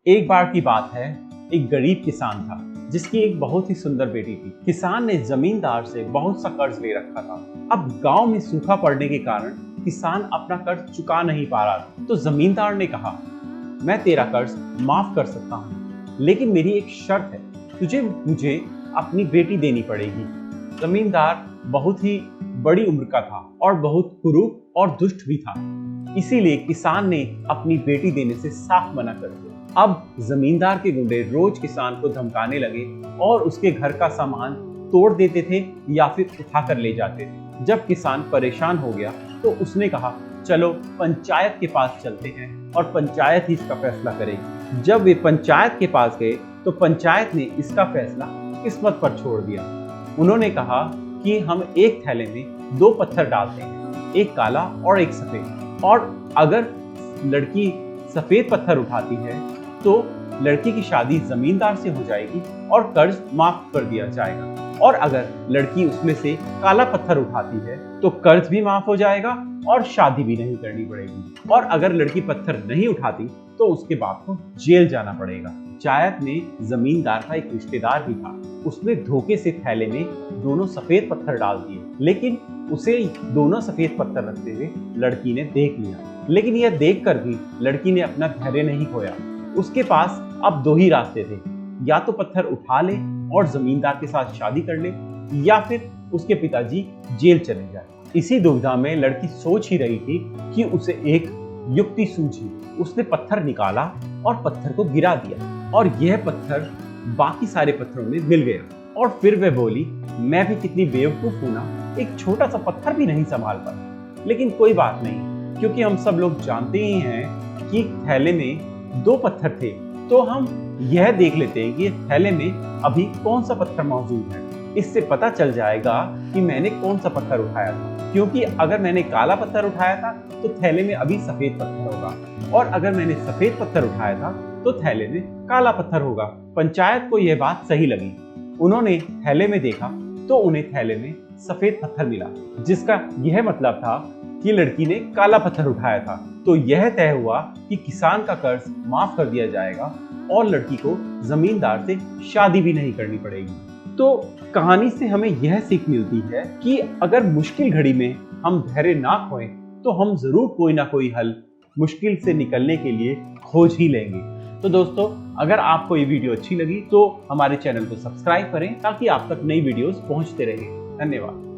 एक बार की बात है, एक गरीब किसान था जिसकी एक बहुत ही सुंदर बेटी थी। किसान ने जमींदार से बहुत सा कर्ज ले रखा था। अब गांव में सूखा पड़ने के कारण किसान अपना कर्ज चुका नहीं पा रहा था। तो जमींदार ने कहा, मैं तेरा कर्ज माफ कर सकता हूँ, लेकिन मेरी एक शर्त है, तुझे मुझे अपनी बेटी देनी पड़ेगी। जमींदार बहुत ही बड़ी उम्र का था और बहुत कुरूप और दुष्ट भी था, इसीलिए किसान ने अपनी बेटी देने से साफ मना कर दिया। अब जमींदार के गुंडे रोज किसान को धमकाने लगे और उसके घर का सामान तोड़ देते थे या फिर उठा कर ले जाते थे। जब किसान परेशान हो गया तो उसने कहा, चलो पंचायत के पास चलते हैं और पंचायत ही इसका फैसला करेगी। जब वे पंचायत के पास गए तो पंचायत ने इसका फैसला किस्मत पर छोड़ दिया। उन्होंने कहा कि हम एक थैले में 2 पत्थर डालते हैं, एक काला और एक सफेद, और अगर लड़की सफेद पत्थर उठाती है तो लड़की की शादी जमींदार से हो जाएगी और कर्ज माफ कर दिया जाएगा, और अगर लड़की उसमें से काला पत्थर उठाती है तो कर्ज भी माफ हो जाएगा और शादी भी नहीं करनी पड़ेगी, और अगर लड़की पत्थर नहीं उठाती तो उसके बाप को जेल जाना पड़ेगा। पंचायत में जमींदार का एक रिश्तेदार भी था, उसने धोखे से थैले में दोनों सफेद पत्थर डाल दिए, लेकिन उसे दोनों सफेद पत्थर रखते हुए लड़की ने देख लिया। लेकिन यह देखकर भी लड़की ने अपना धैर्य नहीं खोया। उसके पास अब 2 ही रास्ते थे, या तो पत्थर उठा ले और जमींदार के साथ शादी कर ले, या फिर उसके पिताजी जेल चले जाए। इसी दुविधा में लड़की सोच ही रही थी कि उसे एक युक्ति सूझी। उसने पत्थर निकाला और पत्थर को गिरा दिया, और यह पत्थर बाकी सारे पत्थरों में मिल गया। और फिर वह बोली, मैं भी कितनी बेवकूफ हूं ना, एक छोटा सा पत्थर भी नहीं संभाल पाया। लेकिन कोई बात नहीं, क्योंकि हम सब लोग जानते ही हैं कि थैले में 2 पत्थर थे, तो हम यह देख लेते हैं कि थैले में अभी कौन सा पत्थर मौजूद है। इससे पता चल जाएगा कि मैंने कौन सा पत्थर उठाया था, क्योंकि अगर मैंने काला पत्थर उठाया था तो थैले में अभी सफेद पत्थर होगा, और अगर मैंने सफेद पत्थर उठाया था तो थैले में काला पत्थर होगा। पंचायत को यह बात सही लगी। उन्होंने थैले में देखा तो उन्हें थैले में सफेद पत्थर मिला, जिसका यह मतलब था कि लड़की ने काला पत्थर उठाया था। तो यह तय हुआ कि किसान का कर्ज माफ कर दिया जाएगा और लड़की को जमींदार से शादी भी नहीं करनी पड़ेगी। तो कहानी से हमें यह सीख मिलती है कि अगर मुश्किल घड़ी में हम धैर्य ना खोएं तो हम जरूर कोई ना कोई हल मुश्किल से निकलने के लिए खोज ही लेंगे। तो दोस्तों, अगर आपको ये वीडियो अच्छी लगी तो हमारे चैनल को सब्सक्राइब करें ताकि आप तक नई वीडियोस पहुंचते रहें। धन्यवाद।